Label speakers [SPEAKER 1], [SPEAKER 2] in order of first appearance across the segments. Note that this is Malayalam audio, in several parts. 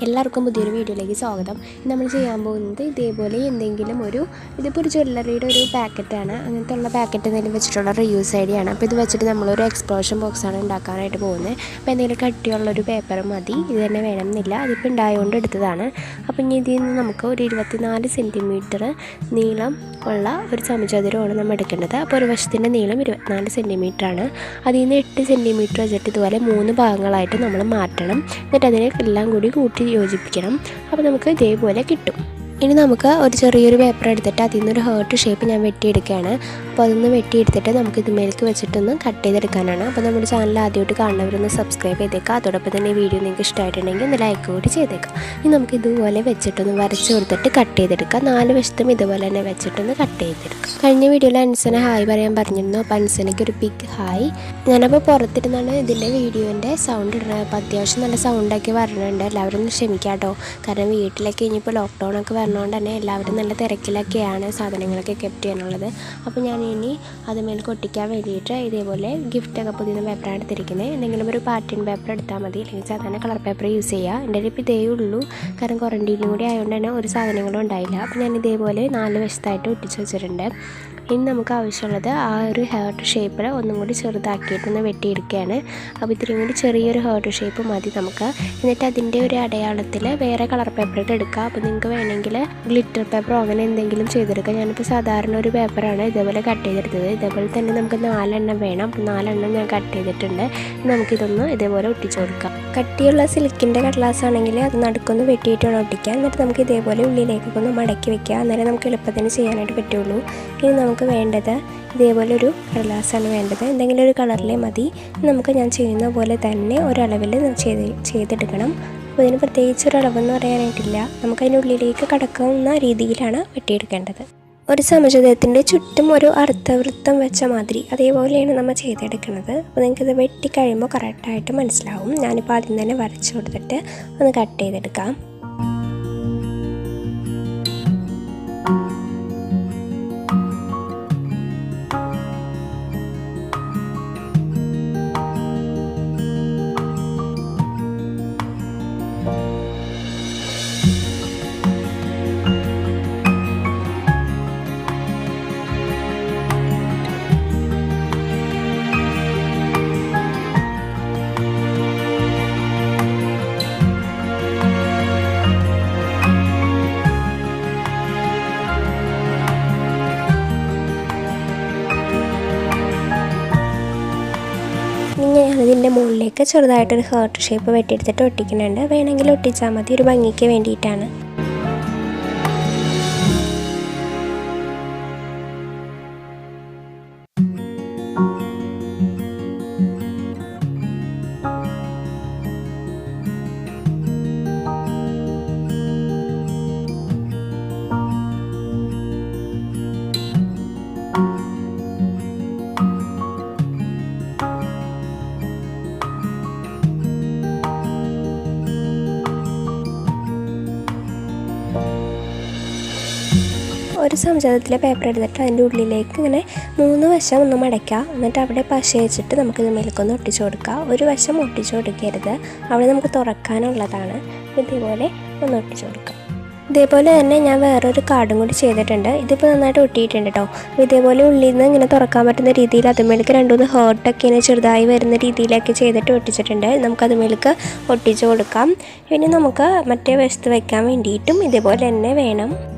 [SPEAKER 1] എല്ലാവർക്കും പുതിയൊരു വീഡിയോയിലേക്ക് സ്വാഗതം. നമ്മൾ ചെയ്യാൻ പോകുന്നത് ഇതേപോലെ എന്തെങ്കിലും ഇതിപ്പോൾ ഒരു ജ്വല്ലറിയുടെ ഒരു പാക്കറ്റാണ്. അങ്ങനത്തെ ഉള്ള പാക്കറ്റ് എന്തെങ്കിലും വെച്ചിട്ടുള്ള റീയൂസ് ഐഡിയാണ്. അപ്പോൾ ഇത് വെച്ചിട്ട് നമ്മളൊരു എക്സ്പ്ലോഷൻ ബോക്സാണ് ഉണ്ടാക്കാനായിട്ട് പോകുന്നത്. അപ്പോൾ എന്തെങ്കിലും കട്ടിയുള്ളൊരു പേപ്പർ മതി, ഇത് തന്നെ വേണമെന്നില്ല, അതിപ്പോൾ ഉണ്ടായതുകൊണ്ട് എടുത്തതാണ്. അപ്പോൾ ഇനി ഇതിൽ നിന്ന് നമുക്ക് ഒരു 24 സെൻറ്റിമീറ്റർ നീളം ഉള്ള ഒരു സമചതുരമാണ് നമ്മൾ എടുക്കേണ്ടത്. അപ്പോൾ ഒരു വശത്തിൻ്റെ നീളം 24 സെൻറ്റിമീറ്ററാണ്. അതിൽ നിന്ന് 8 സെൻറ്റിമീറ്റർ വെച്ചിട്ട് ഇതുപോലെ 3 ഭാഗങ്ങളായിട്ട് നമ്മൾ മാറ്റണം. എന്നിട്ട് അതിനെ എല്ലാം കൂടി കൂട്ടി യോജിപ്പിക്കണം. അപ്പോൾ നമുക്ക് ഇതേപോലെ കിട്ടും. ഇനി നമുക്ക് ഒരു ചെറിയൊരു പേപ്പർ എടുത്തിട്ട് അതിൽ നിന്നൊരു ഹേർട്ട് ഷേപ്പ് ഞാൻ വെട്ടിയെടുക്കുകയാണ്. അപ്പോൾ അതൊന്ന് വെട്ടിയെടുത്തിട്ട് നമുക്ക് ഇതുമേലേക്ക് വെച്ചിട്ടൊന്ന് കട്ട് ചെയ്തെടുക്കാനാണ്. അപ്പോൾ നമ്മുടെ ചാനൽ ആദ്യമായിട്ട് കാണുന്നവരൊന്ന് സബ്സ്ക്രൈബ് ചെയ്തേക്കാം. അതോടൊപ്പം തന്നെ ഈ വീഡിയോ നിങ്ങൾക്ക് ഇഷ്ടമായിട്ടുണ്ടെങ്കിൽ ഒന്ന് ലൈക്ക് കൂടി ചെയ്തേക്കാം. ഇനി നമുക്ക് ഇതുപോലെ വെച്ചിട്ടൊന്ന് വരച്ച് കൊടുത്തിട്ട് കട്ട് ചെയ്തെടുക്കാം. 4 വശത്തും ഇതുപോലെ തന്നെ വെച്ചിട്ടൊന്ന് കട്ട് ചെയ്തെടുക്കാം. കഴിഞ്ഞ വീഡിയോയിൽ അൻസനെ ഹായ് പറയാൻ പറഞ്ഞിരുന്നു. അപ്പോൾ അൻസനയ്ക്ക് ഒരു ബിഗ് ഹായ്. ഞാനപ്പോൾ പുറത്തിരുന്നാണ് ഇതിൻ്റെ വീഡിയോൻ്റെ സൗണ്ട് ഇടുന്നത്. അപ്പോൾ അത്യാവശ്യം നല്ല സൗണ്ടൊക്കെ വരണുണ്ട്. എല്ലാവരും ഒന്ന് ക്ഷമിക്കാം കേട്ടോ. കാരണം വീട്ടിലൊക്കെ ഇനിയിപ്പോൾ ലോക്ക്ഡൗണൊക്കെ വരണതുകൊണ്ട് തന്നെ എല്ലാവരും നല്ല തിരക്കിലൊക്കെയാണ് സാധനങ്ങളൊക്കെ കെപ്റ്റ് ചെയ്യാനുള്ളത്. അപ്പോൾ ഞാൻ ഇനി അതുമേൽ ഒട്ടിക്കാൻ വേണ്ടിയിട്ട് ഇതേപോലെ ഗിഫ്റ്റൊക്കെ പുതിയ പേപ്പറാണ് എടുത്തിരിക്കുന്നത്. എന്തെങ്കിലും ഒരു പാറ്റേൺ പേപ്പർ എടുത്താൽ മതി, അല്ലെങ്കിൽ സാധാരണ കളർ പേപ്പർ യൂസ് ചെയ്യുക. എൻ്റെ ഇപ്പോൾ ഇതേ ഉള്ളൂ, കാരണം ക്വാറൻറ്റീനും കൂടി ആയതുകൊണ്ട് തന്നെ ഒരു സാധനങ്ങളും ഉണ്ടായില്ല. അപ്പോൾ ഞാൻ ഇതേപോലെ 4 വശത്തായിട്ട് ഒട്ടിച്ച് വെച്ചിട്ടുണ്ട്. ഇനി നമുക്ക് ആവശ്യമുള്ളത് ആ ഒരു ഹേർട്ട് ഷേപ്പിൽ ഒന്നും കൂടി ചെറുതാക്കിയിട്ടൊന്ന് വെട്ടിയെടുക്കുകയാണ്. അപ്പോൾ ഇത്രയും കൂടി ചെറിയൊരു ഹേർട്ട് ഷേപ്പ് മതി നമുക്ക്. എന്നിട്ട് അതിൻ്റെ ഒരു അടയാളത്തിൽ വേറെ കളർ പേപ്പറൊക്കെ എടുക്കുക. അപ്പോൾ നിങ്ങൾക്ക് വേണമെങ്കിൽ ഗ്ലിറ്റർ പേപ്പറോ അങ്ങനെ എന്തെങ്കിലും ചെയ്തെടുക്കുക. ഞാനിപ്പോൾ സാധാരണ ഒരു പേപ്പറാണ് ഇതേപോലെ കട്ട് ചെയ്തെടുത്തത്. ഇതേപോലെ തന്നെ നമുക്ക് 4 എണ്ണം വേണം. അപ്പോൾ 4 എണ്ണം ഞാൻ കട്ട് ചെയ്തിട്ടുണ്ട്. നമുക്കിതൊന്ന് ഇതേപോലെ ഒട്ടിച്ച് കൊടുക്കാം. കട്ടിയുള്ള സിൽക്കിൻ്റെ കടലാസ് ആണെങ്കിൽ അത് നടുക്കൊന്ന് വെട്ടിയിട്ട് വേണം ഒട്ടിക്കാൻ. എന്നിട്ട് നമുക്ക് ഇതേപോലെ ഉള്ളിലേക്കൊക്കെ ഒന്ന് മടക്കി വെക്കുക. അന്നേരം നമുക്ക് എളുപ്പത്തിന് ചെയ്യാനായിട്ട് പറ്റുള്ളൂ. ഇനി നമുക്ക് വേണ്ടത് ഇതേപോലെ ഒരു കടലാസാണ് വേണ്ടത്. എന്തെങ്കിലും ഒരു കളറിലേ മതി. നമുക്ക് ഞാൻ ചെയ്യുന്ന പോലെ തന്നെ ഒരളവിൽ ചെയ്തെടുക്കണം. അപ്പോൾ ഇതിന് പ്രത്യേകിച്ച് ഒരളവെന്ന് പറയാനായിട്ടില്ല. നമുക്കതിനുള്ളിലേക്ക് കടക്കാവുന്ന രീതിയിലാണ് വെട്ടിയെടുക്കേണ്ടത്. ഒരു സമചതുരത്തിൻ്റെ ചുറ്റും ഒരു അർദ്ധവൃത്തം വെച്ച മാതിരി അതേപോലെയാണ് നമ്മൾ ചെയ്തെടുക്കുന്നത്. അപ്പോൾ നിങ്ങൾക്കിത് വെട്ടിക്കഴിയുമ്പോൾ കറക്റ്റായിട്ട് മനസ്സിലാവും. ഞാനിപ്പോൾ ആദ്യം തന്നെ വരച്ചു കൊടുത്തിട്ട് ഒന്ന് കട്ട് ചെയ്തെടുക്കാം. അതിൻ്റെ മുകളിലേക്ക് ചെറുതായിട്ടൊരു ഹേർട്ട് ഷേപ്പ് വെട്ടിയെടുത്തിട്ട് ഒട്ടിക്കുന്നുണ്ട്. വേണമെങ്കിൽ ഒട്ടിച്ചാൽ മതി, ഒരു ഭംഗിക്ക് വേണ്ടിയിട്ടാണ്. ഒരു സമചതുരത്തിലെ പേപ്പർ എടുത്തിട്ട് അതിൻ്റെ ഉള്ളിലേക്ക് ഇങ്ങനെ 3 വശം ഒന്ന് മടയ്ക്കുക. എന്നിട്ട് അവിടെ പശ വെച്ചിട്ട് നമുക്കിത് മേലേക്കൊന്ന് ഒട്ടിച്ചു കൊടുക്കുക. ഒരു വശം ഒട്ടിച്ചു കൊടുക്കരുത്, അവിടെ നമുക്ക് തുറക്കാനുള്ളതാണ്. ഇതേപോലെ ഒന്ന് ഒട്ടിച്ചു കൊടുക്കുക. ഇതേപോലെ തന്നെ ഞാൻ വേറൊരു കാർഡും കൂടി ചെയ്തിട്ടുണ്ട്. ഇതിപ്പോൾ നന്നായിട്ട് ഒട്ടിയിട്ടുണ്ട് കേട്ടോ. അപ്പോൾ ഇതേപോലെ ഉള്ളിൽ നിന്ന് ഇങ്ങനെ തുറക്കാൻ പറ്റുന്ന രീതിയിൽ അതുമേലേക്ക് 2-3 ഹേർട്ടൊക്കെ ഇങ്ങനെ ചെറുതായി വരുന്ന രീതിയിലൊക്കെ ചെയ്തിട്ട് ഒട്ടിച്ചിട്ടുണ്ട്. നമുക്കതുമേലേക്ക് ഒട്ടിച്ചു കൊടുക്കാം. ഇനി നമുക്ക് മറ്റേ വശത്ത് വയ്ക്കാൻ വേണ്ടിയിട്ടും ഇതേപോലെ തന്നെ വേണം.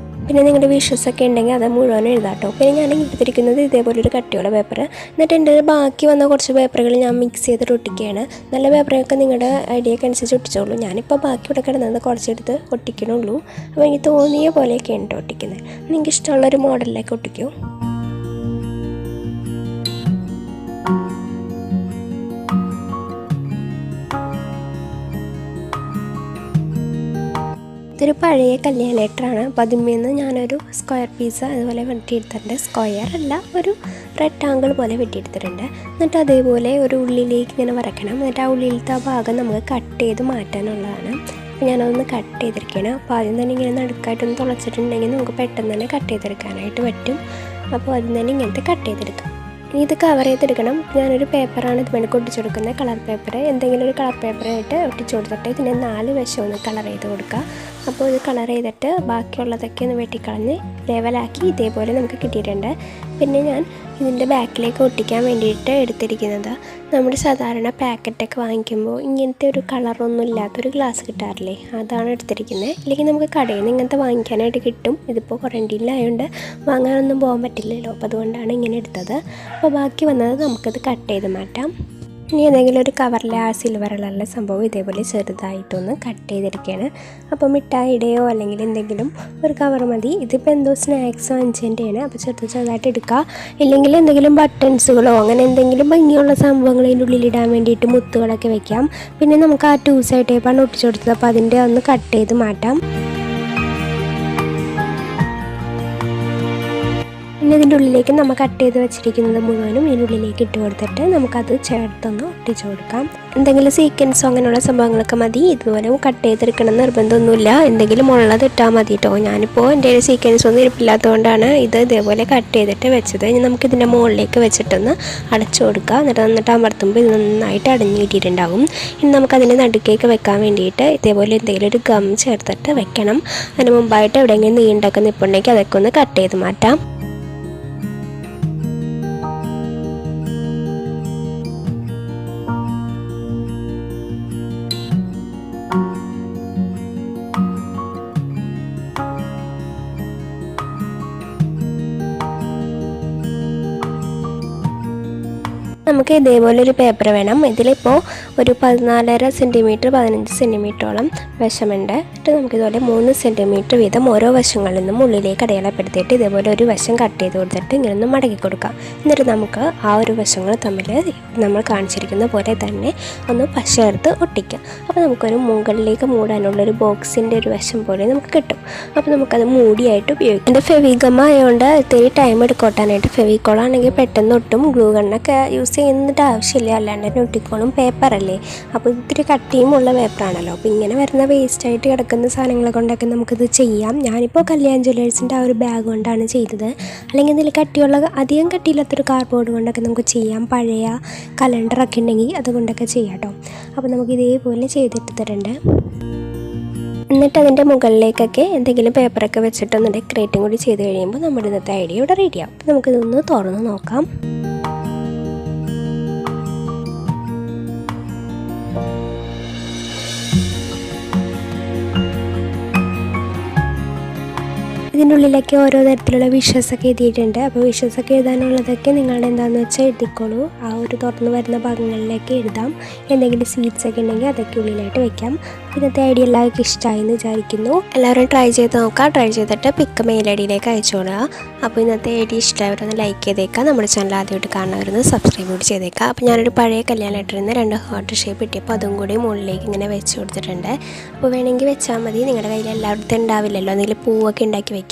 [SPEAKER 1] പിന്നെ നിങ്ങളുടെ വിഷസൊക്കെ ഉണ്ടെങ്കിൽ അത് മുഴുവൻ എഴുതാം കേട്ടോ. പിന്നെ ഞാൻ എടുത്തിരിക്കുന്നത് ഇതേപോലെ ഒരു കട്ടിയുള്ള പേപ്പർ. എന്നിട്ട് എൻ്റെ ബാക്കി വന്ന കുറച്ച് പേപ്പറുകൾ ഞാൻ മിക്സ് ചെയ്തിട്ട് ഒട്ടിക്കുകയാണ്. നല്ല പേപ്പറൊക്കെ നിങ്ങളുടെ ഐഡിയക്ക് അനുസരിച്ച് ഒട്ടിച്ചോളൂ. ഞാനിപ്പോൾ ബാക്കി ഇവിടെ കിടന്നത് കുറച്ചെടുത്ത് ഒട്ടിക്കണുള്ളൂ. അപ്പോൾ എനിക്ക് തോന്നിയ പോലെയൊക്കെയാണ് കേട്ടോ ഒട്ടിക്കുന്നത്. നിങ്ങൾക്ക് ഇഷ്ടമുള്ളൊരു മോഡലിലേക്ക് ഒട്ടിക്കൂ. ഇതൊരു പഴയ കല്യാണ ലെറ്ററാണ്. അപ്പോൾ അതിന്മേൽ ഞാനൊരു സ്ക്വയർ പീസ് അതുപോലെ വെട്ടിയെടുത്തിട്ടുണ്ട്. സ്ക്വയർ അല്ല, ഒരു റെക്ടാങ്കിൾ പോലെ വെട്ടിയെടുത്തിട്ടുണ്ട്. എന്നിട്ട് അതേപോലെ ഒരു ഉള്ളിലേക്ക് ഇങ്ങനെ വരയ്ക്കണം. എന്നിട്ട് ആ ഉള്ളിലത്തെ ആ ഭാഗം നമുക്ക് കട്ട് ചെയ്ത് മാറ്റാനുള്ളതാണ്. അപ്പോൾ ഞാനതൊന്ന് കട്ട് ചെയ്തിരിക്കുകയാണ്. അപ്പോൾ ആദ്യം തന്നെ ഇങ്ങനെ നടുക്കായിട്ടൊന്ന് തുളച്ചിട്ടുണ്ടെങ്കിൽ നമുക്ക് പെട്ടെന്ന് തന്നെ കട്ട് ചെയ്തെടുക്കാനായിട്ട് പറ്റും. അപ്പോൾ ആദ്യം തന്നെ ഇങ്ങനത്തെ കട്ട് ചെയ്തെടുക്കാം. ഇനി ഇത് കവർ ചെയ്തെടുക്കണം. ഞാനൊരു പേപ്പറാണ് ഇത് വേണ്ടി ഒട്ടിച്ചു കൊടുക്കുന്നത്, കളർ പേപ്പർ. എന്തെങ്കിലും ഒരു കളർ പേപ്പറായിട്ട് ഒട്ടിച്ചു കൊടുത്തിട്ട് ഇതിൻ്റെ 4 വശം ഒന്ന് കളർ ചെയ്ത് കൊടുക്കുക. അപ്പോൾ ഇത് കളർ ചെയ്തിട്ട് ബാക്കിയുള്ളതൊക്കെ ഒന്ന് വെട്ടിക്കളഞ്ഞ് ലെവലാക്കി ഇതേപോലെ നമുക്ക് കിട്ടിയിട്ടുണ്ട്. പിന്നെ ഞാൻ ഇതിൻ്റെ ബാക്കിലേക്ക് ഒട്ടിക്കാൻ വേണ്ടിയിട്ട് എടുത്തിരിക്കുന്നത് നമ്മുടെ സാധാരണ പാക്കറ്റൊക്കെ വാങ്ങിക്കുമ്പോൾ ഇങ്ങനത്തെ ഒരു കളറൊന്നും ഇല്ലാത്തൊരു ഗ്ലാസ് കിട്ടാറില്ലേ, അതാണ് എടുത്തിരിക്കുന്നത്. ഇല്ലെങ്കിൽ നമുക്ക് കടയിൽ നിന്ന് ഇങ്ങനത്തെ വാങ്ങിക്കാനായിട്ട് കിട്ടും. ഇതിപ്പോൾ ക്വാറൻറ്റീനിലായതുകൊണ്ട് വാങ്ങാനൊന്നും പോകാൻ പറ്റില്ലല്ലോ, അപ്പോൾ അതുകൊണ്ടാണ് ഇങ്ങനെ എടുത്തത്. അപ്പോൾ ബാക്കി വന്നത് നമുക്കത് കട്ട് ചെയ്ത് മാറ്റാം. ഇനി ഏതെങ്കിലും ഒരു കവറിലെ ആ സിൽവർ കളറിലെ സംഭവം ഇതേപോലെ ചെറുതായിട്ടൊന്ന് കട്ട് ചെയ്തെടുക്കുകയാണ്. അപ്പോൾ മിഠായിയുടെയോ അല്ലെങ്കിൽ എന്തെങ്കിലും ഒരു കവർ മതി. ഇതിപ്പോൾ എന്തോ സ്നാക്സ് വാങ്ങിച്ചതിൻ്റെയാണ്, അപ്പോൾ ചെറുതായിട്ട് എടുക്കുക. ഇല്ലെങ്കിൽ എന്തെങ്കിലും ബട്ടൺസുകളോ അങ്ങനെ എന്തെങ്കിലും ഭംഗിയുള്ള സംഭവങ്ങൾ അതിൻ്റെ ഉള്ളിലിടാൻ വേണ്ടിയിട്ട് മുത്തുകളൊക്കെ വെക്കാം. പിന്നെ നമുക്ക് ആ 2 സൈഡ് ടേപ്പാണ് ഒട്ടിച്ചു കൊടുത്തത്, അപ്പോൾ അതിൻ്റെ ഒന്ന് കട്ട് ചെയ്ത് മാറ്റാം. പിന്നെ ഇതിൻ്റെ ഉള്ളിലേക്ക് നമ്മൾ കട്ട് ചെയ്ത് വെച്ചിരിക്കുന്നത് മുഴുവനും ഇതിനുള്ളിലേക്ക് ഇട്ട് കൊടുത്തിട്ട് നമുക്കത് ചേർത്തൊന്ന് ഒട്ടിച്ചു കൊടുക്കാം. എന്തെങ്കിലും സീക്വൻസോ അങ്ങനെയുള്ള സംഭവങ്ങളൊക്കെ മതി. ഇതുപോലെ കട്ട് ചെയ്തെടുക്കണം നിർബന്ധമൊന്നുമില്ല, എന്തെങ്കിലും ഉള്ളത് ഇട്ടാൽ മതി കേട്ടോ. ഞാനിപ്പോൾ എൻ്റെ സീക്വൻസ് ഒന്നും ഇരിപ്പില്ലാത്തതുകൊണ്ടാണ് ഇത് ഇതേപോലെ കട്ട് ചെയ്തിട്ട് വെച്ചത്. ഇനി നമുക്കിതിൻ്റെ മുകളിലേക്ക് വെച്ചിട്ടൊന്ന് അടച്ചു കൊടുക്കുക. എന്നിട്ട് അമർത്തുമ്പോൾ ഇത് നന്നായിട്ട് അടഞ്ഞു കിട്ടിയിട്ടുണ്ടാകും. ഇനി നമുക്കതിൻ്റെ നടുക്കേക്ക് വെക്കാൻ വേണ്ടിയിട്ട് ഇതേപോലെ എന്തെങ്കിലും ഒരു ഗം ചേർത്തിട്ട് വെക്കണം. അതിന് മുമ്പായിട്ട് എവിടെയെങ്കിലും നീണ്ടൊക്കെ നിൽപ്പുണ്ടെങ്കിൽ അതൊക്കെ ഒന്ന് കട്ട് ചെയ്ത് മാറ്റാം. നമുക്ക് ഇതേപോലെ ഒരു പേപ്പർ വേണം. ഇതിലിപ്പോൾ ഒരു 14.5 സെൻറ്റിമീറ്റർ 15 സെൻറ്റിമീറ്ററോളം വശമുണ്ട്. എന്നിട്ട് നമുക്കിതുപോലെ 3 സെൻറ്റിമീറ്റർ വീതം ഓരോ വശങ്ങളിൽ നിന്നും ഉള്ളിലേക്ക് അടയാളപ്പെടുത്തിയിട്ട് ഇതേപോലെ ഒരു വശം കട്ട് ചെയ്ത് കൊടുത്തിട്ട് ഇങ്ങനെ ഒന്ന് മടക്കി കൊടുക്കാം. എന്നിട്ട് നമുക്ക് ആ ഒരു വശങ്ങൾ തമ്മിൽ നമ്മൾ കാണിച്ചിരിക്കുന്ന പോലെ തന്നെ ഒന്ന് പശ ചേർത്ത് ഒട്ടിക്കാം. അപ്പോൾ നമുക്കൊരു മുകളിലേക്ക് മൂടാനുള്ളൊരു ബോക്സിൻ്റെ ഒരു വശം പോലെ നമുക്ക് കിട്ടും. അപ്പോൾ നമുക്കത് മൂടിയായിട്ട് ഉപയോഗിക്കാം. എൻ്റെ ഫെവിഗം ആയതുകൊണ്ട് ഇത്തിരി ടൈം എടുക്കോട്ടാനായിട്ട്. ഫെവിക്കോളാണെങ്കിൽ പെട്ടെന്ന് ഒട്ടും, ഗ്ലൂ ഗണ്ണൊക്കെ യൂസ് ചെയ്യുന്നിട്ട് ആവശ്യമില്ല, അല്ലാണ്ട് തന്നെ ഒട്ടിക്കോളും. പേപ്പറല്ലേ, അപ്പോൾ ഇത്തിരി കട്ടിയുമുള്ള പേപ്പറാണല്ലോ. അപ്പോൾ ഇങ്ങനെ വരുന്ന വേസ്റ്റായിട്ട് കിടക്കുന്ന സാധനങ്ങളെ കൊണ്ടൊക്കെ നമുക്കിത് ചെയ്യാം. ഞാനിപ്പോൾ കല്യാൺ ജ്വല്ലേഴ്സിൻ്റെ ആ ഒരു ബാഗ് കൊണ്ടാണ് ചെയ്തത്. അല്ലെങ്കിൽ ഇതിൽ അധികം കട്ടിയില്ലാത്തൊരു കാർഡ്ബോർഡ് കൊണ്ടൊക്കെ നമുക്ക് ചെയ്യാം. പഴയ കലണ്ടറൊക്കെ ഉണ്ടെങ്കിൽ അതുകൊണ്ടൊക്കെ ചെയ്യാം കേട്ടോ. അപ്പോൾ നമുക്ക് ഇതേപോലെ ചെയ്തെടുത്തിട്ടുണ്ട്. എന്നിട്ട് അതിൻ്റെ മുകളിലേക്കൊക്കെ എന്തെങ്കിലും പേപ്പറൊക്കെ വെച്ചിട്ടൊന്ന് ഡെക്കറേറ്റും കൂടി ചെയ്ത് കഴിയുമ്പോൾ നമ്മുടെ ഇന്നത്തെ ഐഡിയ ഇവിടെ റെഡിയാവും. അപ്പോൾ നമുക്കിതൊന്ന് തുറന്ന് നോക്കാം. ഇതിൻ്റെ ഉള്ളിലൊക്കെ ഓരോ തരത്തിലുള്ള വിഷസൊക്കെ എഴുതിയിട്ടുണ്ട്. അപ്പോൾ വിഷസൊക്കെ എഴുതാനുള്ളതൊക്കെ നിങ്ങളുടെ എന്താണെന്ന് വെച്ചാൽ എഴുതിക്കോളൂ. ആ ഒരു തുറന്ന് വരുന്ന ഭാഗങ്ങളിലേക്ക് എഴുതാം. എന്തെങ്കിലും സ്വീറ്റ്സൊക്കെ ഉണ്ടെങ്കിൽ അതൊക്കെ ഉള്ളിലായിട്ട് വെക്കാം. ഇന്നത്തെ ഐഡിയ എല്ലാവർക്കും ഇഷ്ടമായി എന്ന് വിചാരിക്കുന്നു. എല്ലാവരും ട്രൈ ചെയ്ത് നോക്കാം. ട്രൈ ചെയ്തിട്ട് പിക്ക് മെയിൽ ഐഡിയിലേക്ക് അയച്ചോളുക. അപ്പോൾ ഇന്നത്തെ ഐഡിയ ഇഷ്ടമായവരൊന്ന് ലൈക്ക് ചെയ്തേക്കാം. നമ്മുടെ ചാനൽ ആദ്യമായിട്ട് കാണുന്നവരൊന്ന് സബ്സ്ക്രൈബ് കൂടി ചെയ്തേക്കാം. അപ്പോൾ ഞാനൊരു പഴയ കല്യാണ ലെറ്ററിൽ നിന്ന് 2 ഹാർട്ട് ഷേപ്പ് കിട്ടിയപ്പോൾ അതും കൂടി മുകളിലേക്ക് ഇങ്ങനെ വെച്ച് കൊടുത്തിട്ടുണ്ട്. അപ്പോൾ വേണമെങ്കിൽ വെച്ചാൽ മതി. നിങ്ങളുടെ കയ്യിൽ എല്ലായിടത്തും ഉണ്ടാവില്ലല്ലോ, എന്തെങ്കിലും പൂവൊക്കെ ഉണ്ടാക്കി വെക്കാം.